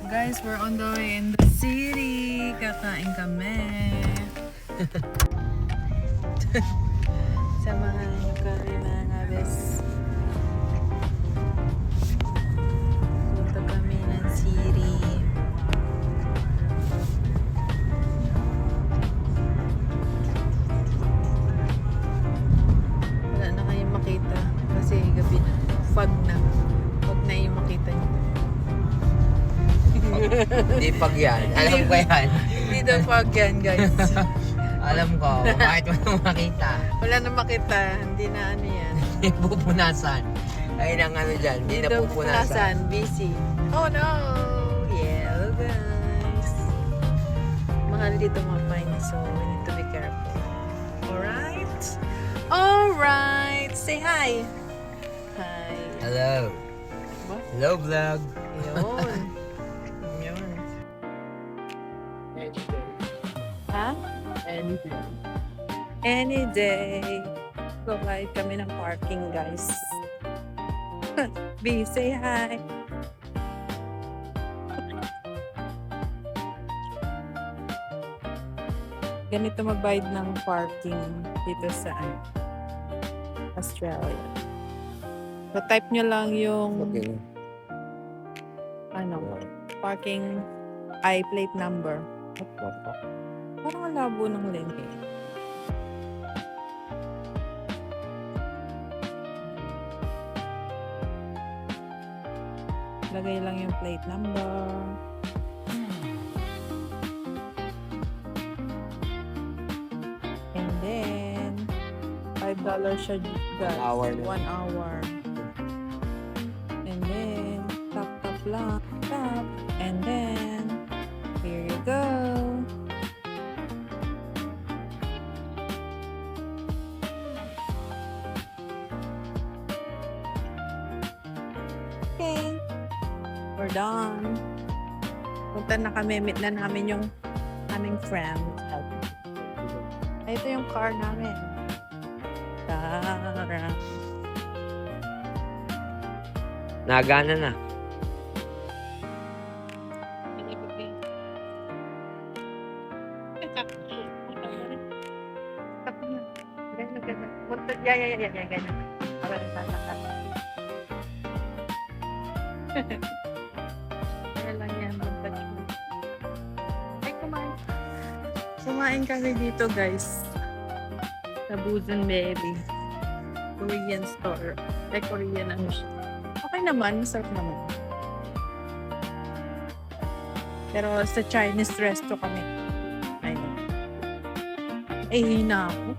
Guys, we're on the way in the city. Kakain kami. Samahan niyo kami mga bes. Punta kami ng city. Wala na kayong makita kasi gabi na. Fog na. Fog na yung makita niyo. Hindi pag yan. Alam ko yan. Hindi daw fog yan, guys. Alam ko. Bakit walang makita? Wala na makita. Hindi na ano yan. Hindi pupunasan. Ayun ang ano dyan. Hindi na daw pupunasan. Busy. Oh no! Yeah, guys. Mahal dito mapine, so we need to be careful. Alright? Alright! Say hi! Hi. Hello. What? Hello vlog. Yun. Yun. Ha? Any day. Provide kami ng parking, guys. B, say hi. Ganito magbayad ng parking dito sa Australia. So, type nyo lang yung Okay. parking plate number. Parang ang labo ng link eh. Lagay lang yung plate number. And then, $5 siya, guys. 1 hour na. 1 hour. And then, tap lang. Tap. And then, here you go. Okay. We're done. Punta na kami. Meet na namin yung aming friend. Ay, ito yung car namin. Tara. Nagana na. Ganyan. Para nagtataka. Kaya lang yan, mag-touch mo. Ay, kumain. Kumain kami dito, guys. Sa Buzon Baby. Korean store. Ay, Korean ano siya. Okay naman, masarap naman. Pero sa Chinese resto kami. Ayun. Ay, hina ako.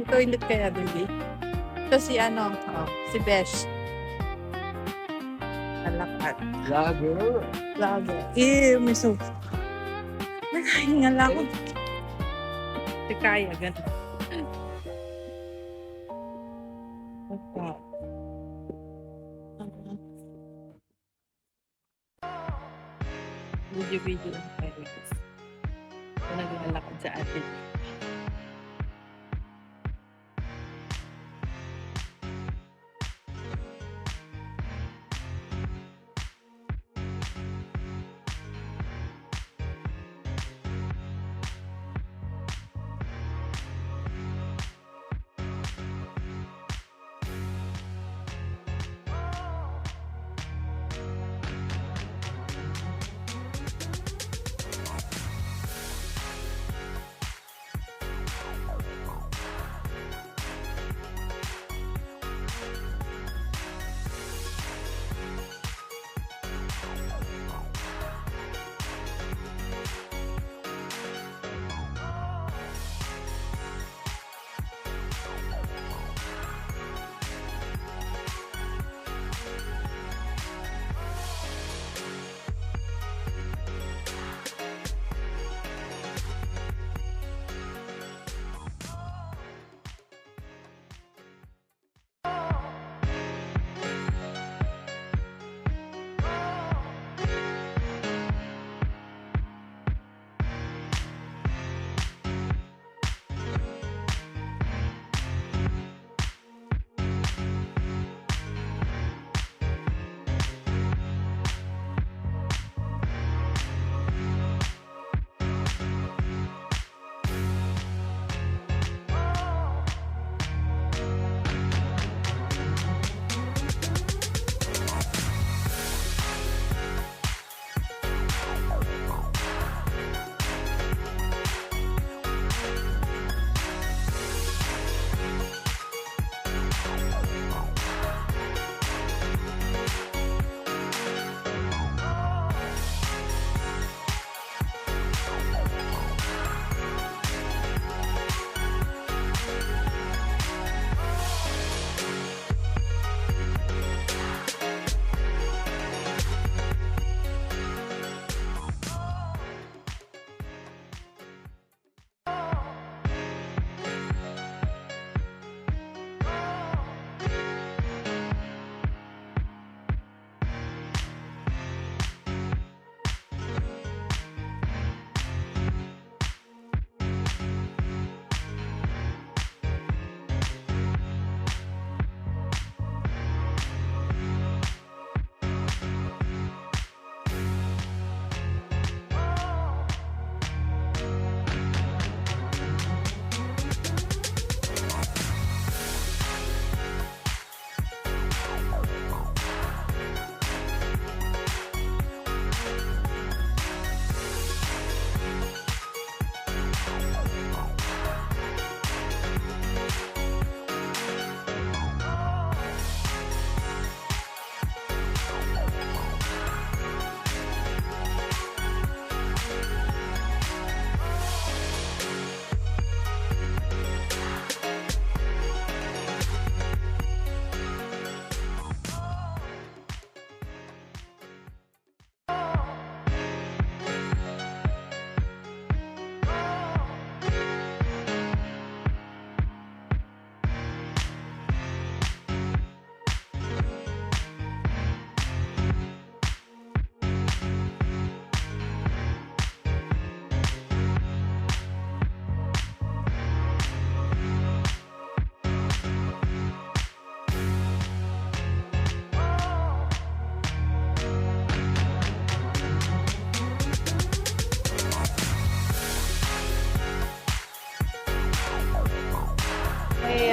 May toilet kaya, baby. Ito si si Besh. Alakat. Vlogger. Vlogger. May soap. Nakahinga lang ako. Si Kaya, ganun. Okay. Video lang kayo. Ito naglalakad sa atin.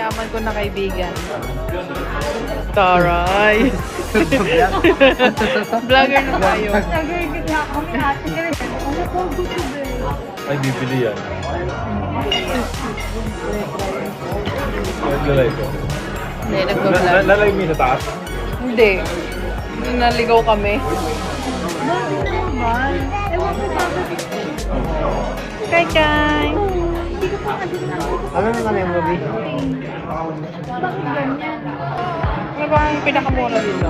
mayaman ko na kaibigan. Taray! Vlogger na tayo. Ay, bibili yan. Naglalay ko. Hindi, nagpa-vlog. Lalay mo yung sa taas? Hindi. Naligaw kami. Kay Kay! Ano na kami yung movie? Ano ba ang pinakamura dito?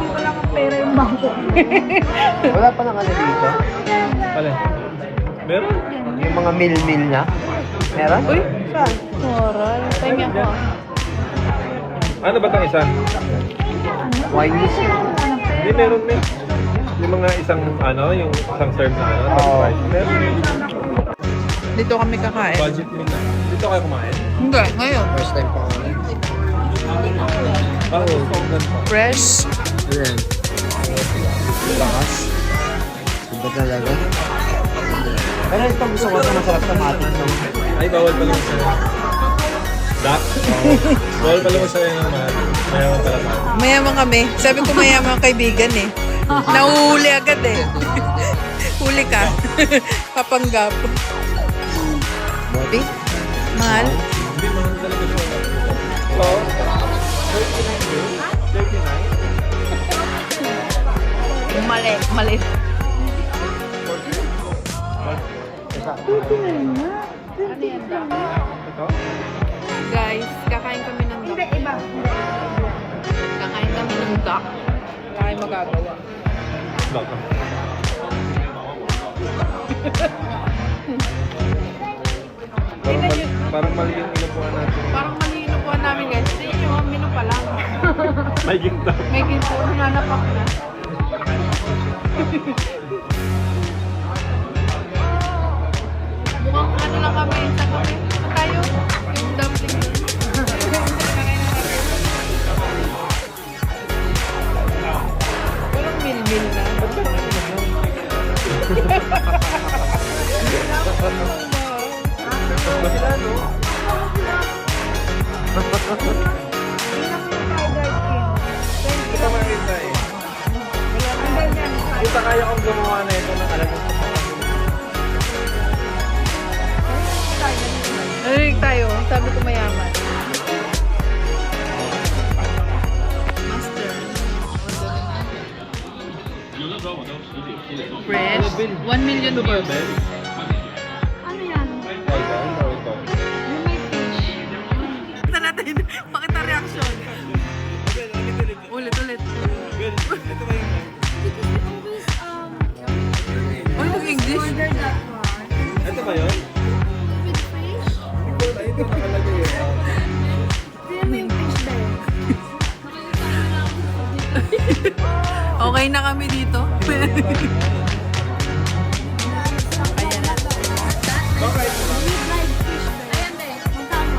Wala pa nang ano dito. Pala. Meron? Yung mga mil-mil na. Meron? Uy, saan? Moral. Tingnan ko. Ano ba itong isa? Wine list. Hindi, meron din. Yung mga isang, yung isang serve na Oo. Meron. Dito kami kakain. Budget mo na. Dito kayo kumain? Hindi, ngayon. First time pa kami. Oo. Fresh. Ayan. Lakas. Iba talaga. Pero ito gusto ko ito masarap sa matin. Ay, bawal pala mo sa'yo. Dak? Bawal pala mo sa'yo ng mayaman pala man. Mayaman kami. Sabi ko mayaman ang kaibigan eh. Nahuhuli agad eh. Huli ka. Papanggap. Bobby? Mahal? Hindi, mahal talaga siya. Oo. 39? Mali. Mali. Ito? Guys, kakain kami ng duck. Kakain kami ng duck. Wala kayong magagawa. Baka. Parang mali yung inupuan natin. Parang mali yung inupuan namin guys. Hindi nyo, menu pa lang. May ginta. May ginto, nanapak na. Mukhang ano lang kami, sa kami. Saan tayo? Yung dumpling. Walang mil-mil na. Ito makita eh. Kita kaya kong gumawa na ito ng alam mo. Narinig tayo. Sabi ko mayaman. Master. Fresh. 1 million views. Ano yan? Ay, ito. Yung may fish. Pakita natin. Pakita reaction. Ulit. Ay, mag-English? Order that one. Ito ba yun? With fish? Ito nakalagay yun. Tignan mo yung fish ba yun? Okay na kami dito. Ayan na. Bakit? With live fish ba yun? Ayan ba yun? Magkano?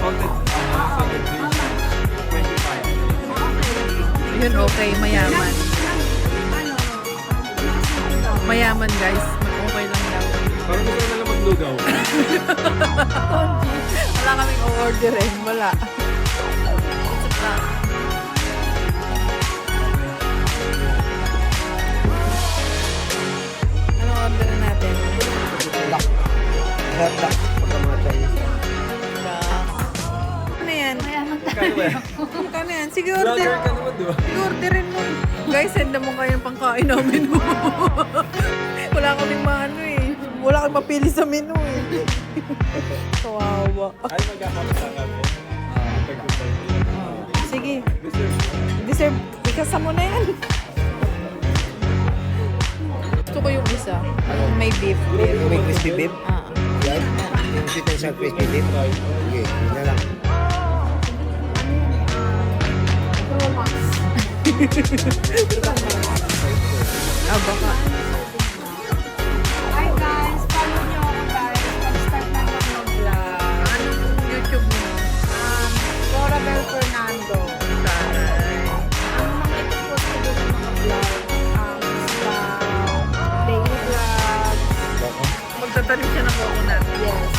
Salted. Salted fish. 25. Yun, okay. Mayaman. Ano? Mayaman, guys. Okay lang daw. Parang gusto na lang maglugaw. Wala kaming o-orderin. Wala. It's a prank. Ano order natin? Duck. Masarap duck. Pagka mga Chinese. Ano yan? Mayaman ka. Kaya ba yan? Ano yan? Sige, Vlogger order. ka naman, di ba? Sige, orderin mo. Guys, send mo kayo yung pangkain namin. Wala kaming maano eh. Wala kaming mapili sa menu eh. Kawawa. Ay, magkakapit lang kami. Sige. Deserve. Ikasa mo na yan. Gusto ko yung isa. Yung may beef. Yung may crispy beef. Ah. Yan. Yung sweet and sour crispy beef. Sige, yun na lang. Romax. Ah, baka. Hi guys, follow niyo ako guys. Pag-start na ako mag-vlog. Anong YouTube mo? Corabel Fernando. Taray. Ang mga ito-post ko doon ng mga vlog. Daily vlogs. Magtatanim siya ng coconut. Yes.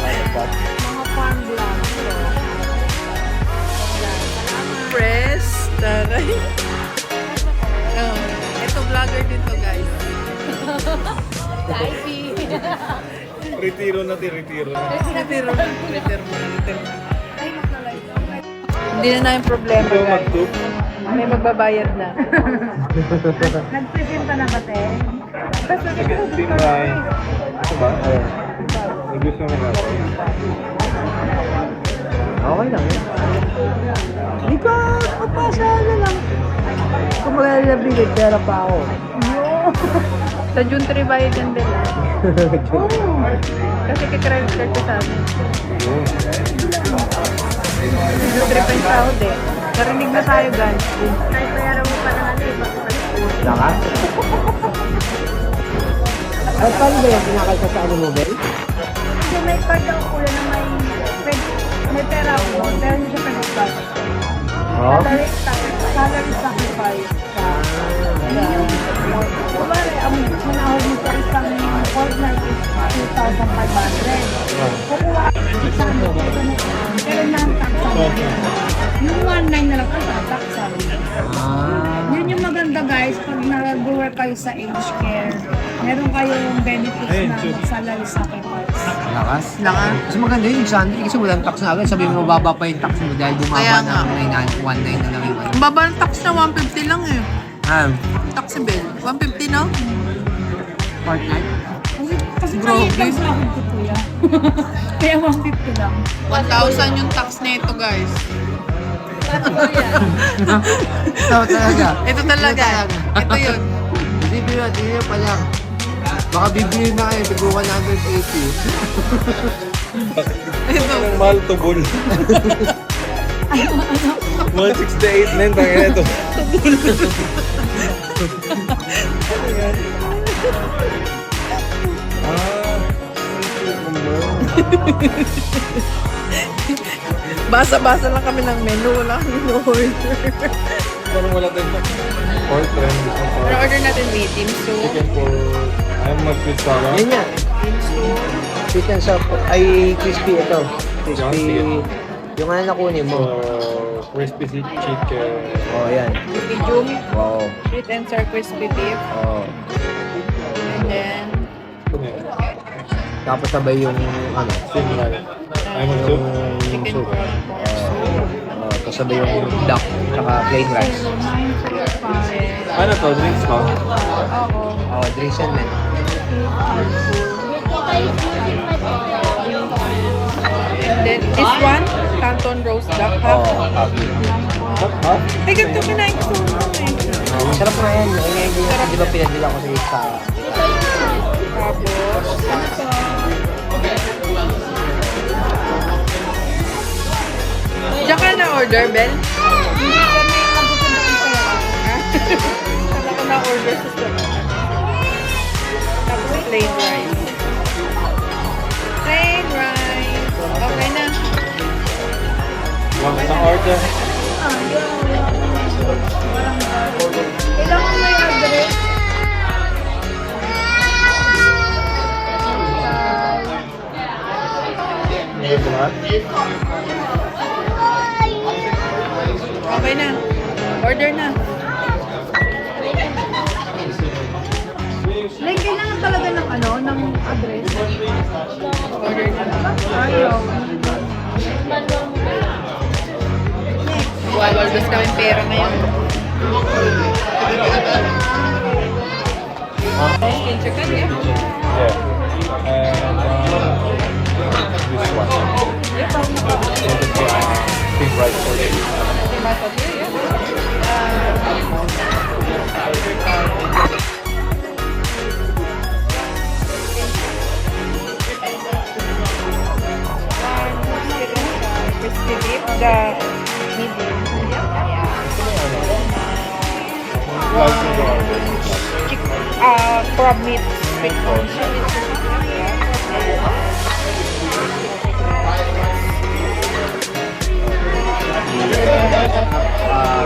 Ano ba? Mga farm vlogs. So, Express. Taray. Oh, ito vlogger din to, guys. Retiro na, retiro na. Retiro mo. Hindi na namin problema, Ito guys. mag-took. May magbabayad na. Nag-presenta na ba, te? Team line. Ito ba? May gusto mo nga ako. Okay lang yun. Hindi ka, kapasa na lang. Kung malalabigit, pera pa ako. Sa June 3 bayad yan din. Kasi kikredit card ko sa amin. June 3 pa yung sahod eh. Narinig na tayo, guys. Kahit bayaran mo pa ng ano, Lakas? At paano ba yung pinakalta sa ano mo, Bel? Kasi may card ako kuya na may pera ako, pero hindi siya pag-ipag. Oo. Salary sacrifice. Kumari, ang manahod mo sa isang fortnight is 2,500. Kukuha sa ano, pero non-taxable. Yung 1,900 na lang ang taxable. Yun yung maganda guys, pag nag-work kayo sa aged care, meron kayong benefits na salary sacrifice. Lakas? Lakas. Kasi maganda yun, Sandri, kasi walang tax na agad. Sabi mo, mababa pa yung tax mo dahil Kaya bumaba nga. na 1.9 na lang yung ano. Ang baba ng tax na 150 lang eh. Taxable. 150 na? Fortnite? Kasi Grabe. maliit lang sa akin ko kuya. Kaya 150 lang. 1,000 yung tax nito, guys. Ito talaga. Ito talaga. Ito yun. Isipin mo, tingin pa lang. Baka bibili na kayo, tigo 180. Ito. Ang mahal to, bull. 168 na yun, tangin ito. Basa-basa lang kami ng menu. Wala kami order. Parang wala tayong pork trend. Order natin medium soup. Chicken pork. Ayaw mag-sweet sour. Yan yan. Sweet and soft. Ay, crispy ito. Crispy. Yung ano na kunin mo. Crispy chicken. Oh, yan. Medium. Wow. Sweet and sour crispy beef. Oh. And then, Ito na yun. Tapos sabay yung ano. Thin line. Ayaw mag-soup. Yung chicken soup. pork soup. Tapos sabay yung duck. Tsaka plain rice. Ano to? Drinks pa? Oo. Oh, drinks yan, man. And then, this one, Canton roast duck. Oh, happy. Ay, ganito kinain ko eh. Sarap na yan. Ay, di ba pinadila ko sa isa? Tapos, ano to? Diyan ka na order, Bel? Kala ko na order sa store. Tapos plain rice. Plain rice. Okay na. One na order. Kailangan may address. Ngayon ba lahat? Okay na. Order na. Like, kailangan talaga ng ano, ng address. Order na. Ayaw. Walwaldos kami pera ngayon. Chicken chicken, yeah? Yeah. And this one. Pink rice for you. Crispy beef, the medium. Slice in the order. Crab meat with corn.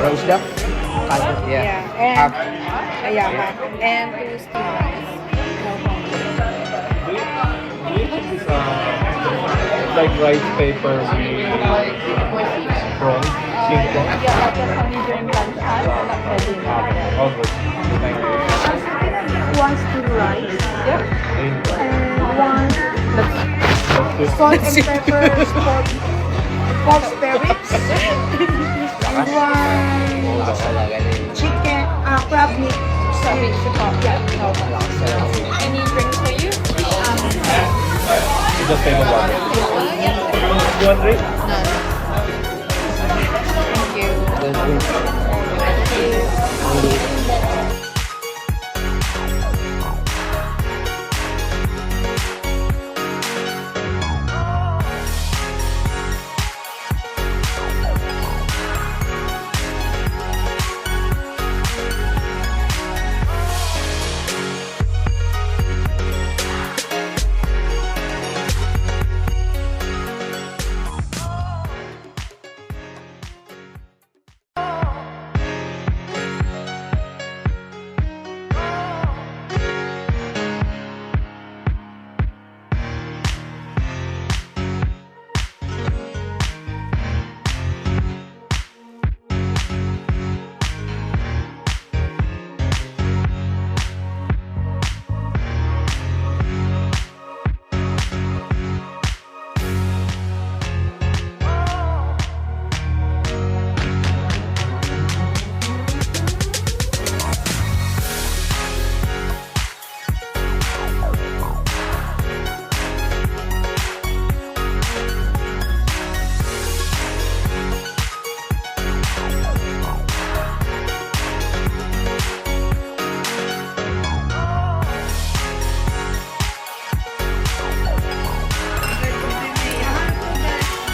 Roast duck? Yeah. Yeah, and Half. yeah, and two steamed rice. This is like rice paper with prawns. King Kong. Yeah, but that's only during lunchtime, not ready na. Oh, good. Thank you. One still rice. Yep. Ayun. And one That's good. salt and pepper pork spare ribs. And one chicken, crab meat. Sorry, yeah. No. Any drinks for you? Just take a water. You want drink? No. Thank you.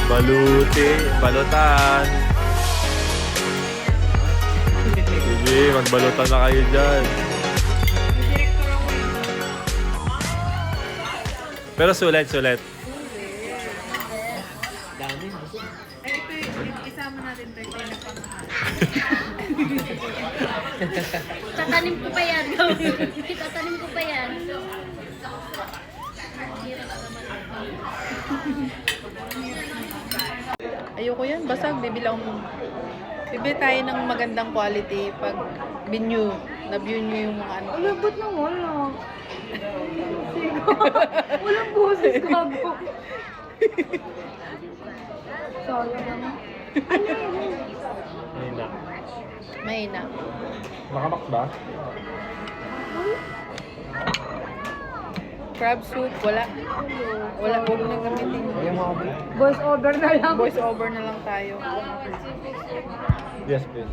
Baluti, balutan. Sige, magbalutan na kayo dyan. Pero sulit, sulit. Tatanim ko pa yan. Tatanim ko pa yan. Ayoko yan. Basag, bibili tayo ng magandang quality pag binyo. Na-view nyo yung mga ano. Wala, ba't na wala? Walang boses, gago. Sayang naman. Ayun na. Mahina. Nakamak ba? Crab soup, wala. Wala, huwag na gamitin. Voice over na lang. Voice over na lang tayo. Yes, please.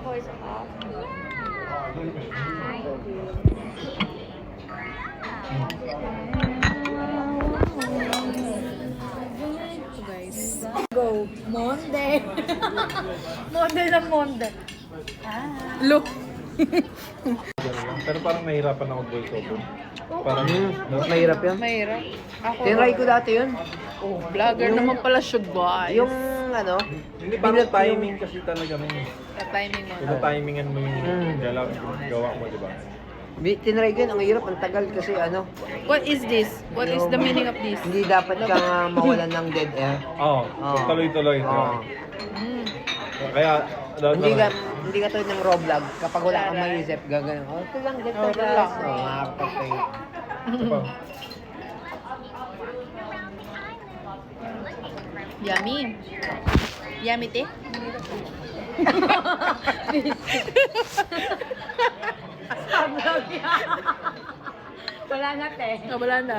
Voice off. So guys. Go. Monde. Monde na monde. Look! Pero parang nahihirapan ako voice over. Parang, Mahirap yan. Mahirap. Ako. Tinry ko dati yun. Oh, vlogger naman pala siya, guys. Yung ano, hindi parang timing kasi talaga mo. timing mo. Timingan mo yung gawa mo, di ba? tinry ko yun. Ang hirap, ang tagal kasi ano. What is this? What is the meaning of this? Hindi dapat kang mawalan ng dead air. Oo, Oo. tuloy-tuloy. Oo. Mm. Kaya, Hindi ka tulad ng raw vlog. Kapag wala kang maisip, gagawin. Oh, ito lang, ganito Oh, guys. relax. Oh, makakapag-tayo. Yummy. Yummy, te? Wala na, te. Oh, wala na.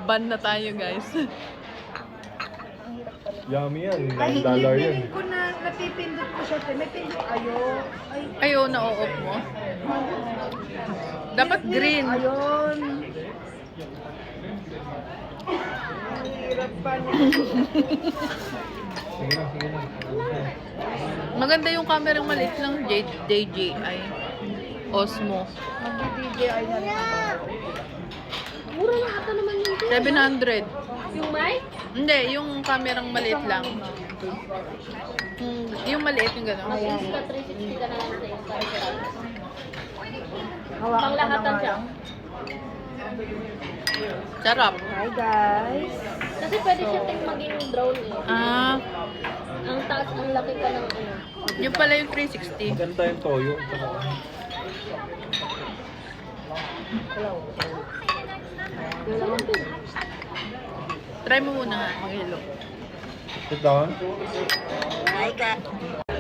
Ban na tayo, guys. yummy yan. Ay, $9 yan. feeling ko na napipindot ko siya, te. May pindot. Ay, Ayaw na o-off mo. Dapat green. ayun. Ang hirap pa niya. Sige na, sige na. Maganda yung camera maliit lang. DJI. Osmo. Mag-DJI na rin. Mura lang ata naman yun. 700. Yung mic? Hindi, yung kamerang maliit lang. Yung maliit yung gano'n. Insta 360 ka na lang sa Instagram. Hawakan ko Panglahatan na siya. nga. Sarap. Hi, guys. Kasi pwede siya ting maging drone eh. Ah, Ang taas, ang laki ka ng ano. Yung pala yung 360. Maganda yung toyo. Try mo muna nga, mag-hello. Sit down.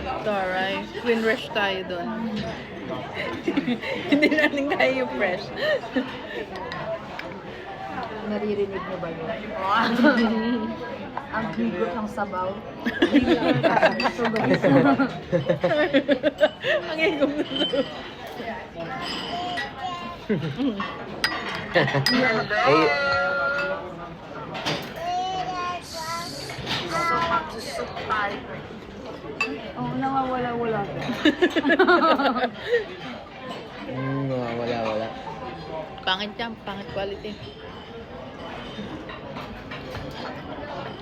Ito, right? Twin rush tayo doon. Hindi natin tayo yung fresh. Naririnig mo ba yun? Ang higot ng sabaw. Gusto. Ang higom na to. Eh, Oo, nawawala-wala. wala. Pangit yan, pangit quality.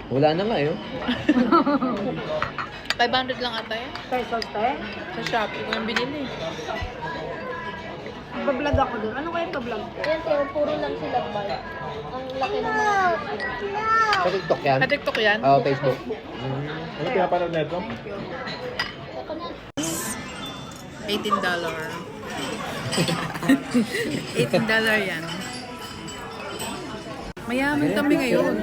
Wala na nga yun. 500 lang ata yan. Pesos, te? Sa Shopee ko yung binili. Nagbablog ako doon. Ano kaya ito-vlog ko? Yan, pero puro lang sila ba? Ang laki ng mga... Sa TikTok yan? Sa TikTok yan? Oo, Facebook. Ano pinapanood na ito? Ako na. $18. $18 yan. Mayaman kami ngayon.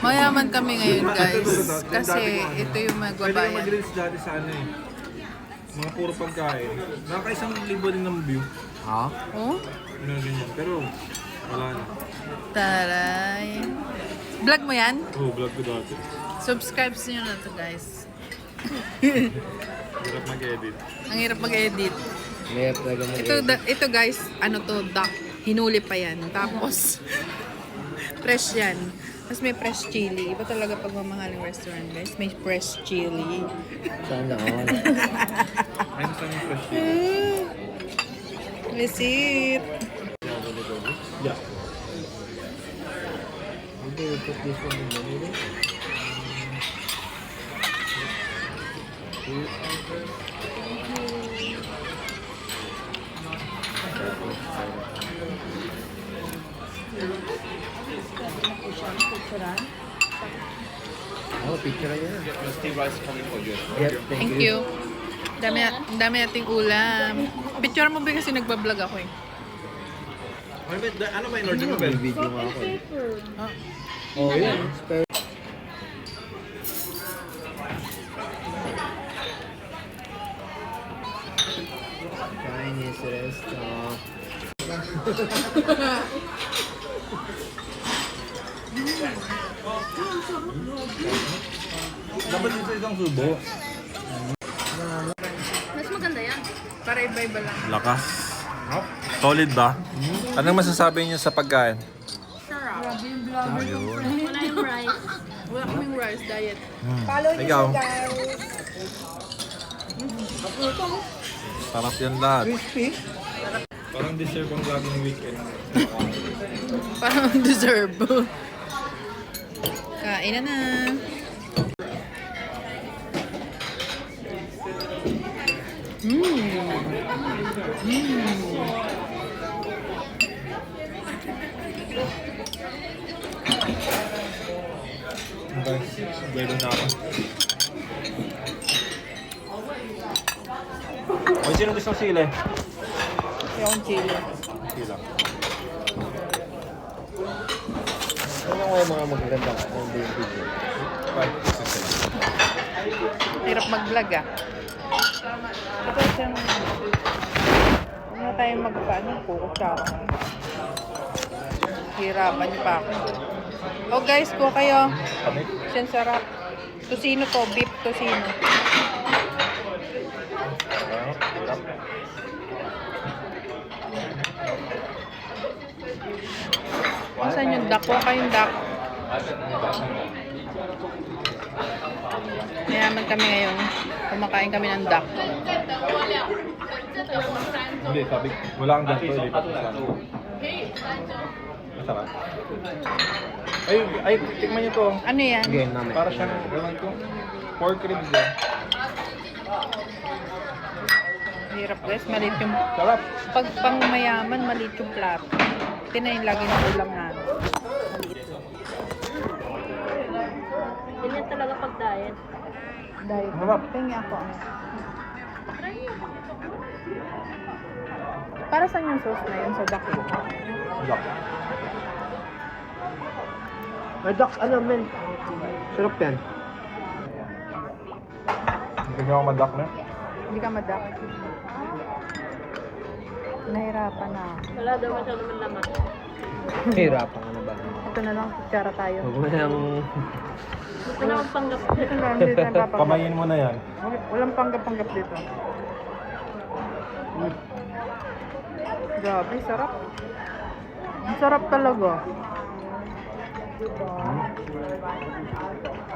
Mayaman kami ngayon, guys. Kasi ito yung Pwede ka magbabayan. mag-reels dati sa ano eh. Mga puro pagkain. Nakaka-1,000 din ng view. Ha? Oh? Ano din yan. Pero wala na. Taray. Vlog mo yan? Oo, vlog ko dati. Subscribe nyo na to, guys. Hirap mag-edit. Ang hirap mag-edit. May talaga mo. Ito guys, ano to, duck. Hinuli pa yan. Tapos, fresh yan. Tapos may fresh chili. Iba talaga pag mamahaling restaurant, guys. May fresh chili. Sana all. Ayun sa yung fresh yun. Visit. Yeah. Okay, we'll put this one in the middle. Oh, picture na yan. Yep, Thank you. Ang dami nating ulam. Picture mo ba kasi nagbablog ako eh. Ano ba in order mo, Bel? Video nga ako. eh. Oh. Oh, yan. Spare. Chinese restaurant. Dapat dito isang subo. Mas maganda yan. Para iba-iba lang. Lakas. Solid ba? Anong masasabi niyo sa pagkain? Sarap. Ayun. Wala yung rice. Wala kaming rice diet. Ikaw. Sarap yan lahat. Crispy. Parang deserve ang laging weekend. Parang deserve. Kain na. Guys, ready na ako. Ay, sino gusto ng sili? Yung chili. Sila. Ano nga yung mga magaganda ng video? Right, isa sila. Hirap mag-vlog ah. Ito siyang... Huwag na tayong magpaano, kukutsara. Hirapan niyo pa ako. Oh guys, po kayo. Kami? Siyan sarap. Tosino to, beef tosino. Sarap. Saan yung duck? Huwag kayong duck. Mayaman kami ngayon. Kumakain kami ng duck. Hindi, sabi, wala kang ganito, ilipat mo sa ano. Masarap. Ay, tikman niyo to. Ano yan? Game namin. Para siyang, ewan ko, pork ribs eh. Hirap guys, maliit yung... Sarap. Pag pang mayaman, maliit yung plato. Ito na yung lagi ng ulam namin. Maliit. Ganyan talaga pag diet. Dahil, Harap. tingin ako. Try mo. Para saan yung sauce na yun sa duck? Duck. May duck, ano men? Sarap yan. Hindi niyo ako madak na. Hindi ka madak. Nahirapan na. Wala daw masyado naman laman. Hirapan ka na ba? Ito na lang, kutsara tayo. Huwag mo nang... Gusto na magpanggap. Ito na, hindi tayo papanggap. Kamayin mo na yan. Walang panggap-panggap dito. Grabe, sarap. Ang sarap talaga.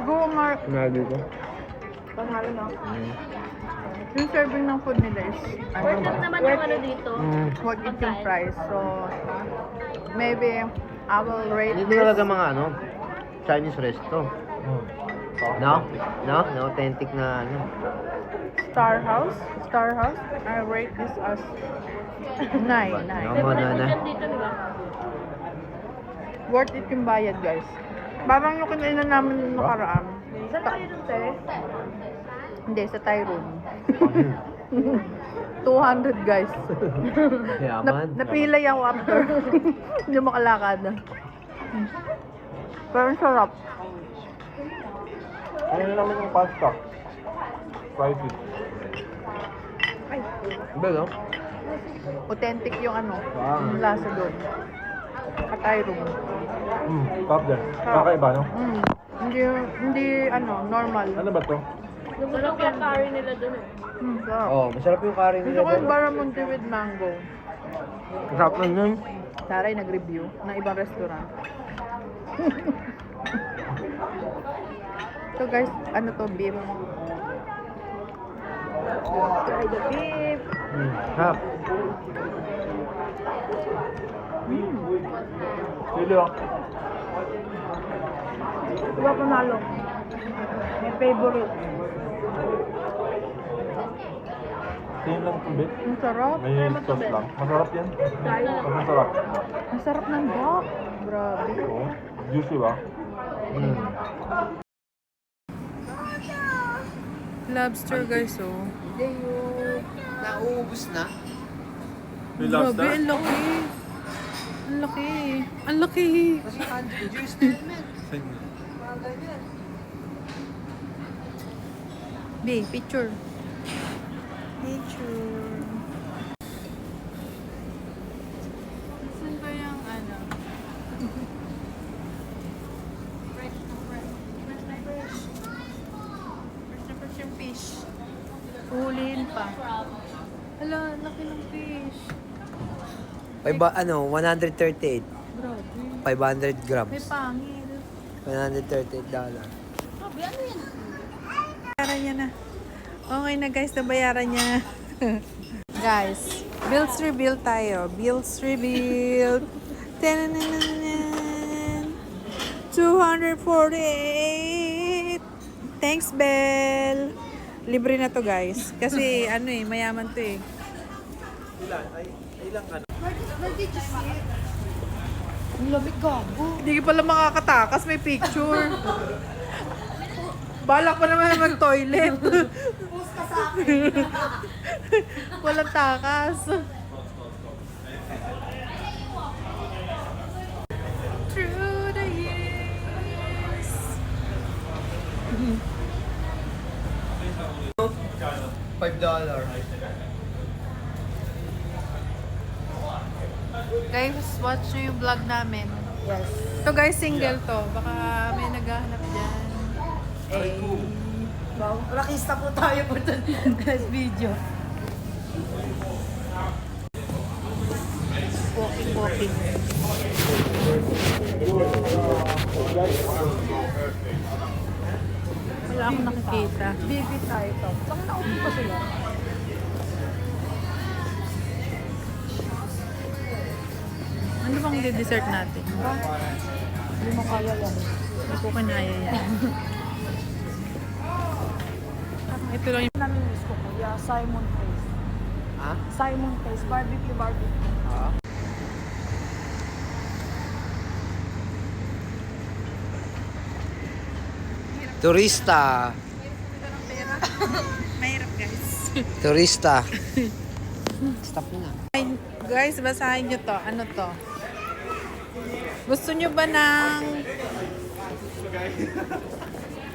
Go, Mark. Sinabi ko. Panghalo na. Yung serving ng food nila is Worth it naman yung ano dito. what it yung price. So, maybe I will rate Hindi this talaga mga ano, Chinese resto. No? No? No authentic na ano. Star House. Star House. I rate this as 9. No, Favorite mo mo na. dyan dito, di ba? Worth it yung bayad, guys. Parang yung kinainan namin nung nakaraan. Sa Tyrone, Hindi, sa Tyrone. 200, guys. Yaman. Napilay ako after. Hindi makalakad. Pero ang sarap. Ano naman yung pasta? Fried fish. Iba no? Authentic yung ano, Wow. yung lasa doon. Sa Tyrone. Top din. Kakaiba, no? Hindi ano, normal. Ano ba to? Sarap yung curry nila dun eh. Sarap. Oh, masarap yung curry Gusto nila ko yung doon. Baramonte with mango. Masarap na yun. Taray nag-review ng ibang restaurant. So guys, ano to, beef? Try the beef. Sarap. Sili oh. Diba panalo? May favorite. Same lang itong bit. Ang sarap. May sauce lang. Masarap yan. Masarap. Ang sarap ng duck. Grabe. Oo. Juicy ba? Lobster guys, oh. Nauubos na? May Grabe, lobster? ang laki. Ang laki. Ang laki. Kasi 100 juice na yun, men. B, picture. Picture. Saan ba yung ano? Fresh yung fish. Ulihin pa. Hala, laki ng fish. 138. Grabe. 500 grams. May pangil. $138. Grabe, ano yan? Bayaran niya na. Okay na guys, nabayaran niya. Guys, bills reveal tayo. Bills reveal. 248. Thanks, Belle. Libre na to guys. Kasi ano eh, mayaman to eh. Ang lamig gago. Hindi ka pala makakatakas, may picture. Balak pa naman mag-toilet. Post ka sa akin. Walang takas. Through the years. $5. Guys, watch nyo yung vlog namin. Yes. Ito guys, single to. Baka may naghahanap dyan. Eh. Wow. Rakista po tayo po sa video. Walking. Wala akong nakikita. Baby tayo to. Saan naupo pa sila? Ano bang dessert natin? Hindi mo kaya yan. Hindi ko kinaya yan. Ito lang yung... Namimiss ko kuya, Simon Face. Ha? Simon Face, barbecue. Hirap Turista. Mahirap guys. Turista. Stop na. Guys, basahin nyo to. Ano to? Gusto nyo ba ng...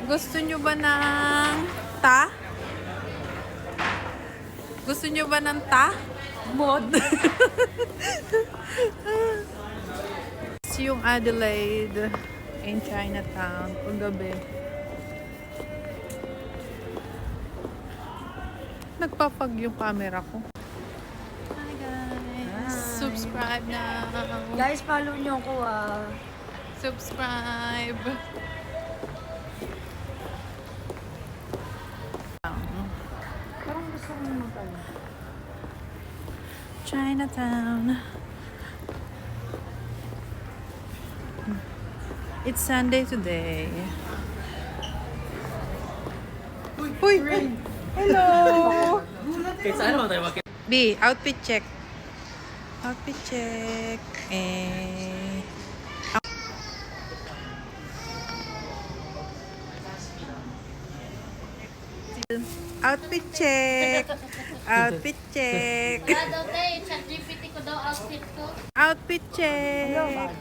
Gusto nyo ba ng... Ta? Gusto nyo ba ng ta? Mod. Yung Adelaide in Chinatown. Paggabi. Nagpapag yung camera ko. Hi guys. Subscribe now. Guys, follow nyo ko Subscribe. Parang gusto ko mag-ano. Chinatown. It's Sunday today. Uy! Hello! B, outfit check. Outfit check. Outfit check. Outfit check. Wala daw tayo, chat GPT ko daw outfit ko. Outfit check.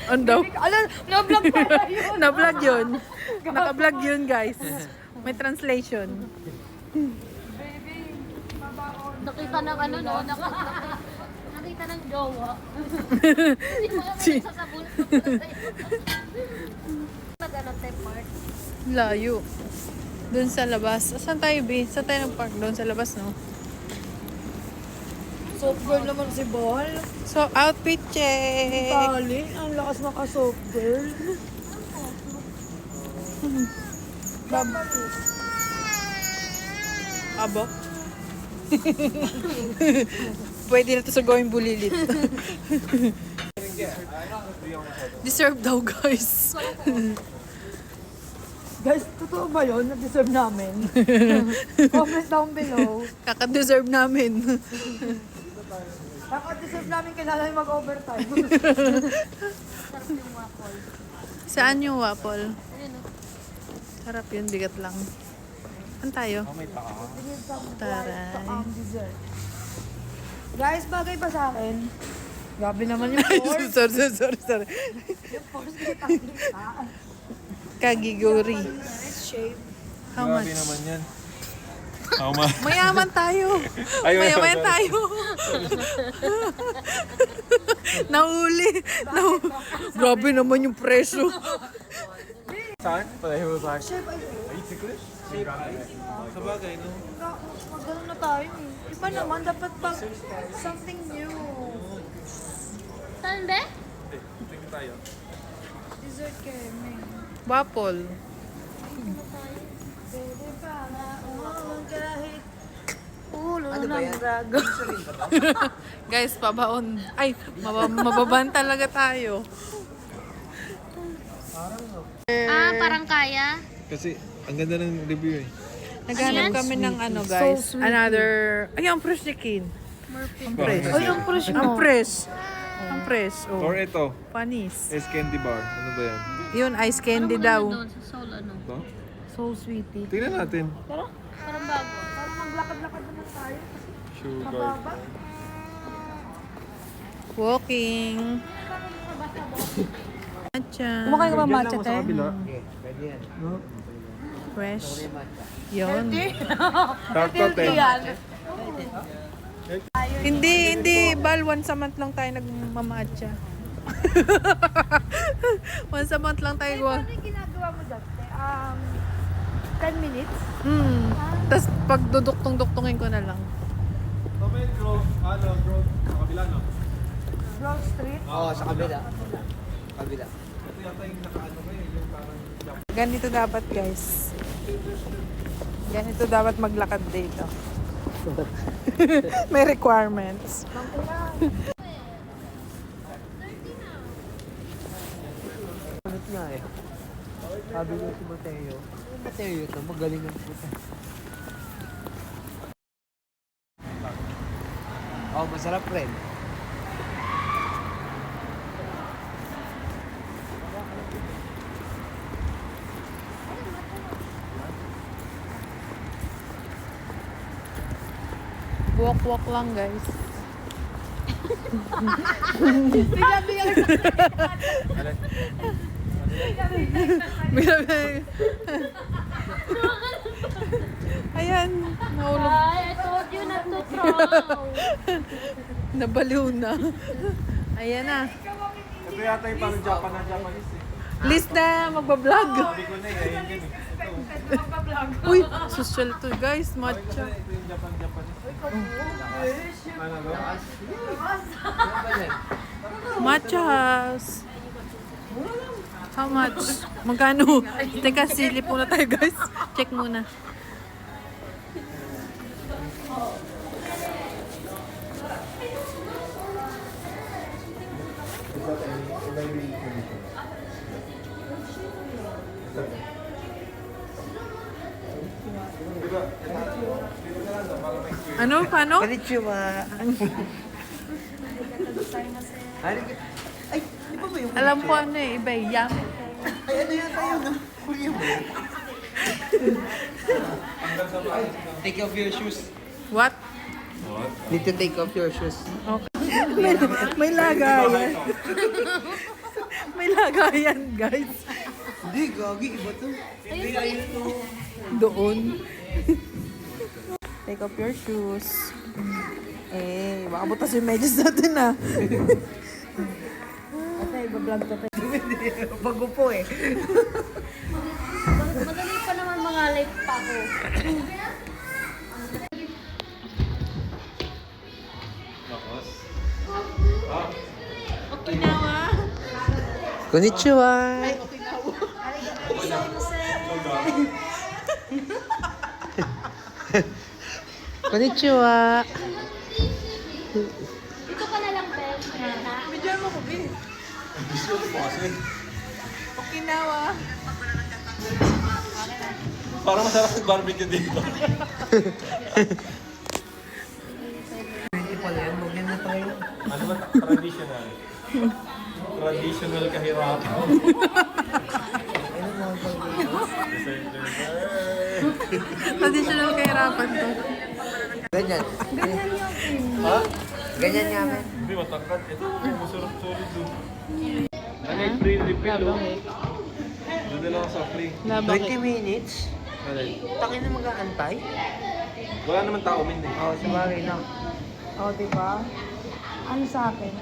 On daw. Alam, na-vlog pa yun. Na-vlog yun. Naka-vlog yun, guys. May translation. Nakita ng ano, no? Nakita ng jowa. Hindi mo naman nagsasabon. Nag-ano tayo park. Layo. Doon sa labas. Saan tayo, B? Saan tayo nag-park? Doon sa labas, no? Soft girl naman si Bal. So, outfit check. Tali, ang lakas maka-soft girl. Abo? Pwede na to sa going bulilit. Deserve daw, guys. Guys, totoo ba yun? Na-deserve namin? Comment down below. Kaka-deserve namin. Kaka-deserve namin kailangan mag-overtime. Saan yung waffle? Sarap yun, bigat lang. Saan tayo? Taray. Ang dessert. Guys, bagay ba sa akin? Grabe naman yung force. sorry. Yung force kita. Kagigori. Shape. How Grabe much? naman yan. How much? Mayaman tayo. Ay, Mayaman tayo. Nahuli. Grabe naman yung presyo. Saan? Pareho sa akin. Chef, ay, Sa bagay, no? magano na tayo eh. Iba naman, dapat pag something new. Saan ba? Tingin tayo. Dessert keme. Waffle. Pwede pa na umawang kahit ulo Ano ba ng yan? dragon. Guys, pabaon. Ay, mababan talaga tayo. Ah, parang kaya. Kasi, ang ganda ng review eh. Naghanap kami ng ano, guys. So sweet. Another... Ay, ang fresh ni Kin. Ang fresh. Ay, yung fresh Ang mo. fresh. Ang fresh. Or Oh, ito, panis. is candy bar. Ano ba yan? Yun, ice candy Parang daw. ano doon sa Seoul, ano? Ito? So sweetie. Tingnan natin. Parang bago. Parang maglakad-lakad naman tayo. Sugar. Mababa. Walking. Atcha. Kumakain ka ba matcha, te? Okay, pwede yan. Fresh. Yun. Tartot eh. Hindi. Bal, once a month lang tayo nagmamatcha. Once a month lang tayo. Ano yung ginagawa mo dati? 10 minutes? Tapos pag duduktong-duktongin ko na lang. Comment, Grove. Grove. Sa kabila, no? Grove Street? Oo, sa kabila. Kabila. Ito yata yung nakaano kayo, yung parang... Ganito dapat, guys. Ganito dapat maglakad dito. May requirements. Ulit nga eh. Sabi ko si Mateo. Mateo ito, magaling ang puta. Oh, masarap rin. Walk-walk lang, guys. Bigla-bigla. Ayan, nahulog. Ay, I told you not to throw. Nabaliw na. Ayan na. Ito yata yung parang Japanese eh. List na magbablog. Sabi ko na eh, ayun yun eh. Uy, social to guys, matcha. Ito yung Japanese. Ano ba? Matcha house. How much? Magkano? Teka, silip muna tayo guys. Check muna. Ano? Paano? Konnichiwa. Ay, di ba ba yung... Alam ko ano eh, iba eh. Yummy. Ay, ano yata yun? Korean ba? Take off your shoes. What? Need to take off your shoes. May lagayan. May lagayan, guys. Hindi, gagi. Iba to. Doon. Take off your shoes. Eh, baka butas yung medyas natin ah. Ate, iba-vlog ka tayo. Bago po eh. Madali pa naman mga live pa ako. Okinawa. Konnichiwa. Konnichiwa. Dito ka na lang, Ben. Bidyan mo ko, Bi. Okinawa. Parang masarap yung barbecue dito. Hindi pala yan. Huwag na tayo. Ano ba? Traditional. Traditional kahirapan. Traditional kahirapan to. Ganyan. Ha? Ganyan nga, men. Hindi, matangkad. Ito, masarap solid doon. Ano yung free refill, oh? Doon na lang ako sa free. 20 minutes? Ano? Takin na mag-aantay? Wala naman tao, min eh. Oo, sa bagay lang. O, diba? Ano sa akin?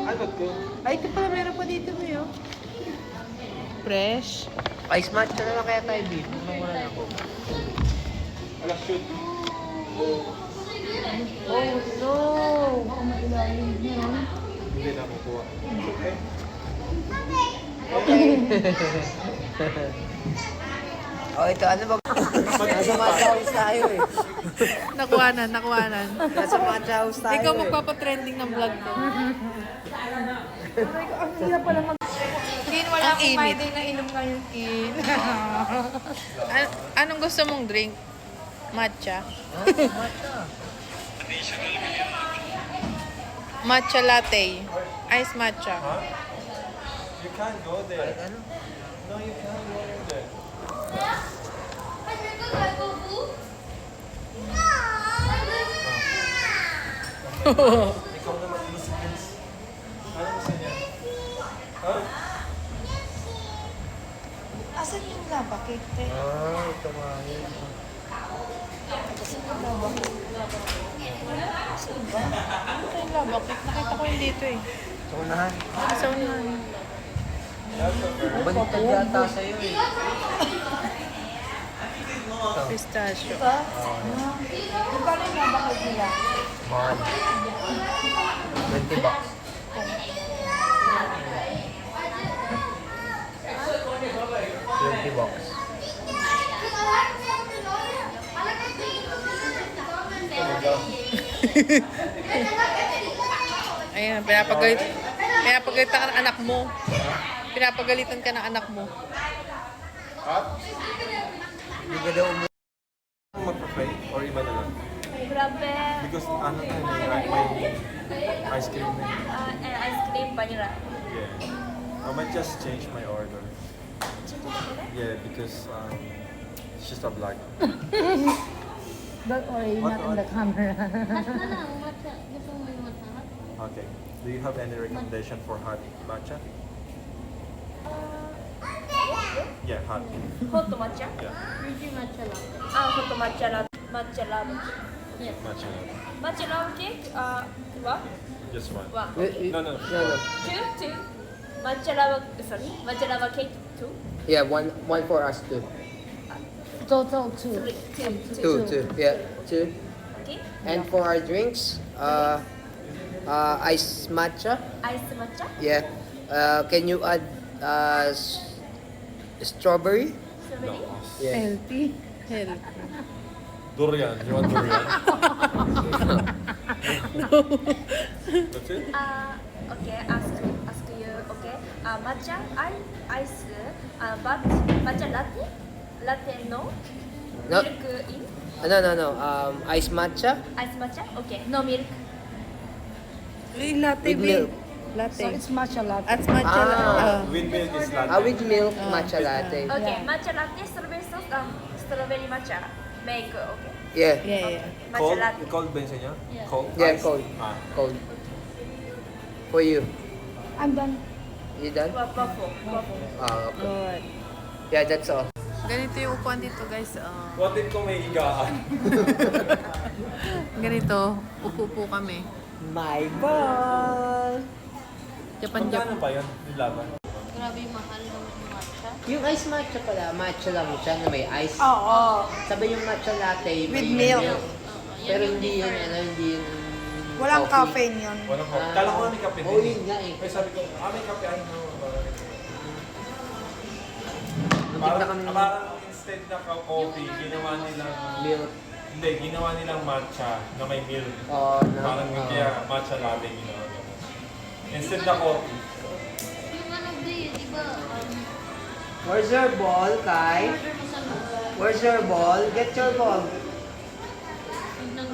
Ano ko? Ay, ito pala meron pa dito, Mio. Fresh. Ice matcha na lang kaya tayo, babe. Mamulan ako. Alas shoot. Oh, no! Ako mailalim yun. Hindi na kukuha. Oh, ito, ano ba? Nasa matcha house tayo eh. Nakuhanan, nakuhanan. Nasa matcha house tayo Ikaw eh. magpapatrending ng vlog ko. Ang hirap pala mag... Kin, wala akong may day na inom ngayon, Kin. Anong gusto mong drink? Matcha? Matcha latte. Ice matcha. Huh? You can't go there. Ano? No, you can't go there. Ikaw naman, Elizabeth. Ano gusto niya? Ha? Asan yung laba, Kate? Ah, ito nga yun. Ito yung labak. Nakita ko yun dito eh. Sa unahan. Sa unahan. Baliktad yata sa'yo eh. Pistachio. Yung pala yung laba ko nila. Mahal. 20 bucks. 20 bucks. Ayan, pinapagalitan ka ng anak mo. Pinapagalitan ka ng anak mo. Hindi ka daw Magpa-pray or iba na lang? Grabe. Because ano tayo, may ice cream na yun. Ice cream, vanilla. Yeah. I might just change my order. Yeah, because it's just a black. Don't worry, not in the camera. Hot na lang, matcha. Gusto mo yung matcha? Okay. Do you have any recommendation for hot matcha? Yeah, hot. ホット抹茶 Yeah, Fruity matcha lang. ホット抹茶ラブ Yes. matcha. 抹茶ラブケーキは Just one. No, No, no. two 抹茶ラブ sorry 抹茶ラブケーキ two Yeah, one for us too. Total 2. Two. Yeah, two. okay And for our drinks, ice matcha. アイス抹茶 Yeah. Can you add strawberry? ストロベリー Yeah. Healthy. Durian. You want durian? That's it? okay ask you okay 抹茶アイスbut 抹茶ラテの No, ミルクイン no. Ice matcha アイス抹茶 okay no milk with milk. So it's matcha latte. at matcha With milk is latte. With milk matcha latte. okay 抹茶ラテストロベリーソースストロベリー抹茶メイク okay Yeah.抹茶 Cold? ラテ Cold ba yun sa inyo? Yeah. Cold? Yeah, Ice? cold. Ah. Cold. For you. I'm done. You done? waffle Okay. Yeah, that's all. ganito yung upuan dito guys What if kung may higaan? ganito upo kami My ball. Magkano pa yun? Yung laban? Grabe yung mahal naman yung matcha. Yung ice matcha pala, matcha lang siya na may ice. oo Sabi yung matcha latte, With may milk. Pero hindi yun, hindi yun walang coffee. caffeine yun Walang coffee. Kala ko na may kape Oo, din yun nga eh. Kaya sabi ko, may kape. Ay, no. Nagtimpla kami ng Parang instead na coffee, ginawa nilang milk. Hindi, ginawa nilang matcha na may milk. Oh, no. Parang kaya matcha latte ginawa nila. Instead na coffee. Yung ano di ba? Where's your ball, Kai? Order mo sa lugar. Where's your ball? Get your ball.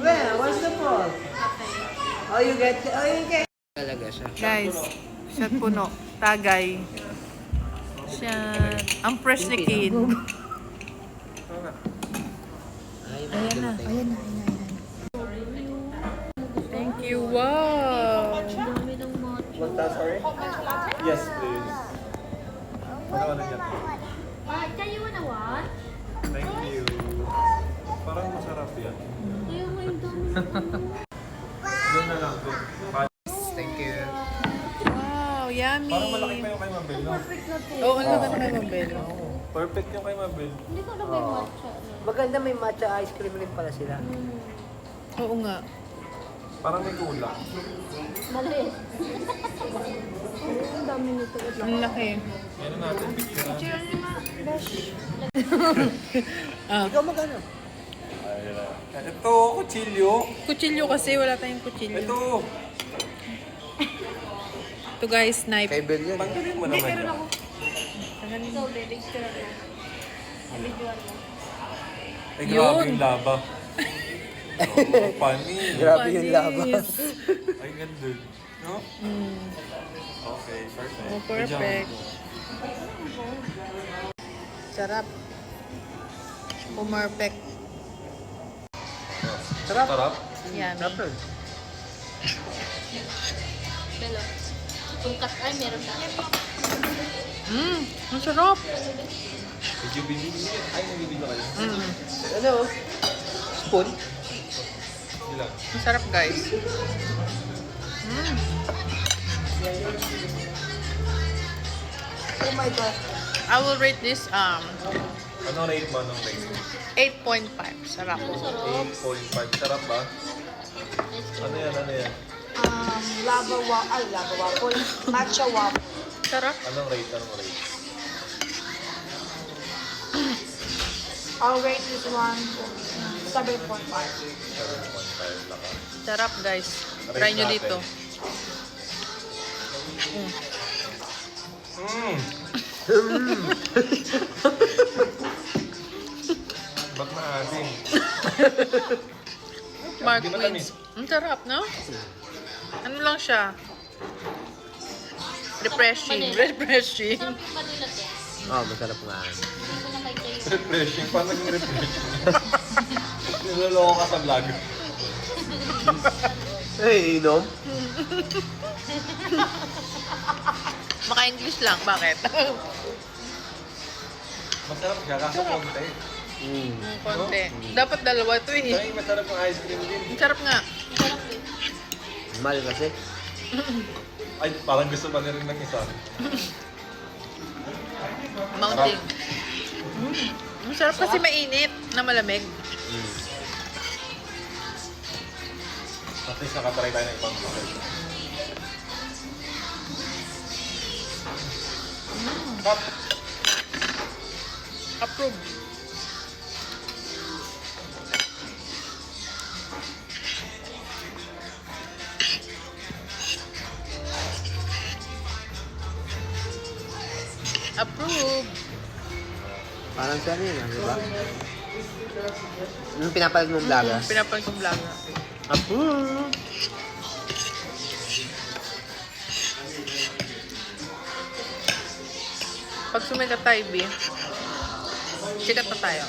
Where? Where's the ball? Oh, you get. Talaga siya. guys shot puno tagay shot ang fresh ni kid Ayan na. thank you wow Ang dami ng matcha. What's that, sorry? Yes, please. Ano yan? You wanna what? Thank you. Parang masarap yan. Kaya mo yung dami. Doon na lang. Doon. Thank you. wow yummy Parang malaki pa yung kay Mabel, no? oh ang laki na mabel Perfect yung kay Mabel. Hindi ko alam yung matcha. Maganda may matcha ice cream rin pala sila. oo nga Parang may kulang. Mali. ang laki Yan na natin. Picture na. Ikaw magkano? Ito, kutsilyo. kutsilyo kasi wala tayong kutsilyo Ito. ito guys knife Kay Bel yan. Tanggalin mo naman yan. Ikaw, baby, picture mo. Videoan mo. Eh, grabe yung laba. Oh, funny. Grabe yung laba. Ay, ganda. No? Okay, perfect. oh perfect sarap perfect Sarap. Sarap. yummy Belo. Tungkat ay meron ka. ang sarap Did you believe it? Ay, nabibigyan kayo. Ano? Spoon? Ilan? ang sarap guys Oh my God. I will rate this Anong rate mo? Anong rate? 8.5 sarap Ang sarap. 8.5. Sarap ba? Ano yan? Ano yan? Lava waffle. Matcha waffle. sarap Anong rate? Anong rate? I'll rate this one 7.5. 7.5 lang. sarap guys Rate try nyo natin. dito Ba't maasim? Mark Di matamis. Wins ang sarap no? ano lang siya refreshing Sarap yung Manila te. Oh, masarap nga. Hindi ko na kay kayo. Refreshing. Paano naging refreshing? Niloloko ka sa vlog. Hey, inom? Maka-English lang, bakit? Masarap siya, kaso konti. Konti. Dapat dalawa to eh. Ay, masarap ang ice cream din. Ang sarap nga. Mahal kasi. Ay, parang gusto pa na rin ng isa. Mounting. Ang sarap kasi mainit na malamig. At least nakatry tayo ng ibang bakit. Cup. Approve. Approve. Parang siya rin, di ba? Anong pinapalag mong vlogger? Pinapalit kong vlog. Approve! Pag sumikat tayo, B, sikat na tayo.